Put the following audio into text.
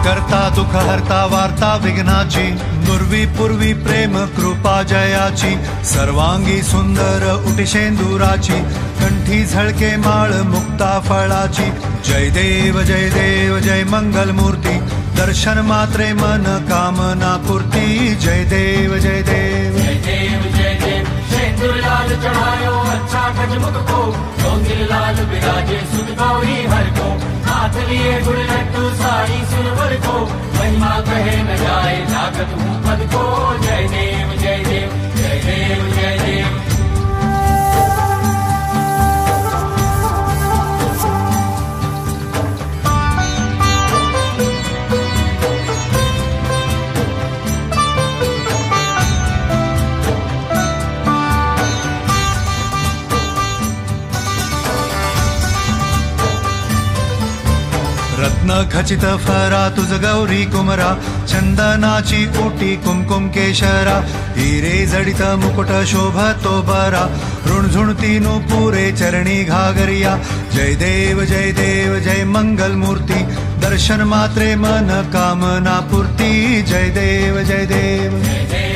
करता दुःख हरता वार्ता विघ्नाची, नुर्वी पूर्वी प्रेम कृपा जयाची, सर्वांगी सुंदर उटिशेंदुराची, कंठी झळके माळ मुक्ता फळाची। जय देव जय मंगल मूर्ती, दर्शन मात्रे मन कामना पूर्ती। जय देव जय देव सिंदूर लाल चढ़ायो अच्छा गजमुख को, चौंदिल लाल विराजे सुध गौरी हर को, हाथ लिए गुड़ लड्डू साई सुरवर को, महिमा कहे न जाए जागत हूँ पद को। जय देव जय देव जय देव जय देव। रत्न खचित फरा तुझ गौरी कुमरा, चंदनाची ओटी कुमकुम केशरा, हिरे जडित मुकुट शोभतो बरा, ऋणझुणती पुरे चरणी घागरिया। जय देव जय मंगल मूर्ती, दर्शन मात्रे मन कामना पूर्ती। जय देव जय देव जय देव